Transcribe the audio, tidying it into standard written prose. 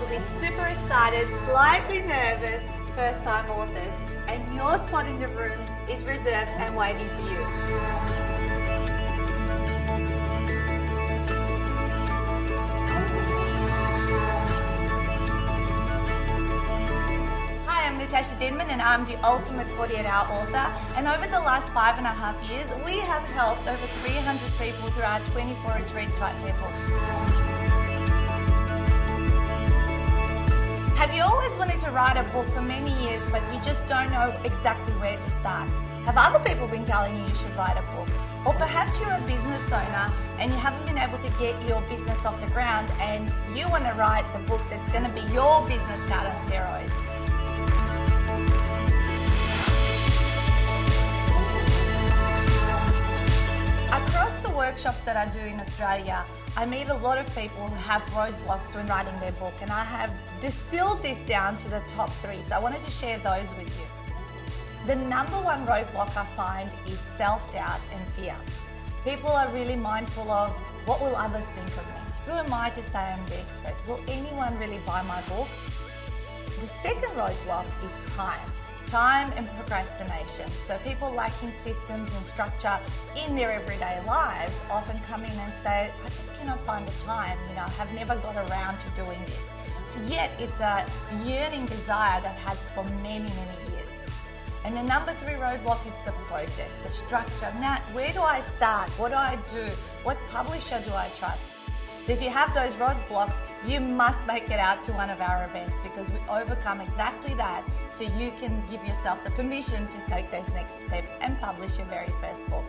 bit super excited, slightly nervous first-time authors, and your spot in the room is reserved and waiting for you. Hi, I'm Natasha Denman and I'm the Ultimate 48-Hour Author, and over the last 5.5 years we have helped over 300 people through our 24 retreats write their books. Have you always wanted to write a book for many years but you just don't know exactly where to start? Have other people been telling you should write a book? Or perhaps you're a business owner and you haven't been able to get your business off the ground and you want to write the book that's going to be your business card on steroids. Across the workshops that I do in Australia, I meet a lot of people who have roadblocks when writing their book, and I have distilled this down to the top 3, so I wanted to share those with you. The number one roadblock I find is self-doubt and fear. People are really mindful of, what will others think of me? Who am I to say I'm the expert? Will anyone really buy my book? The second roadblock is time. Time and procrastination. So people lacking systems and structure in their everyday lives often come in and say, I just cannot find the time, I have never got around to doing this. Yet it's a yearning desire that has for many, many years. And the number 3 roadblock is the process, the structure. Now, where do I start? What do I do? What publisher do I trust? So if you have those roadblocks, you must make it out to one of our events, because we overcome exactly that so you can give yourself the permission to take those next steps and publish your very first book.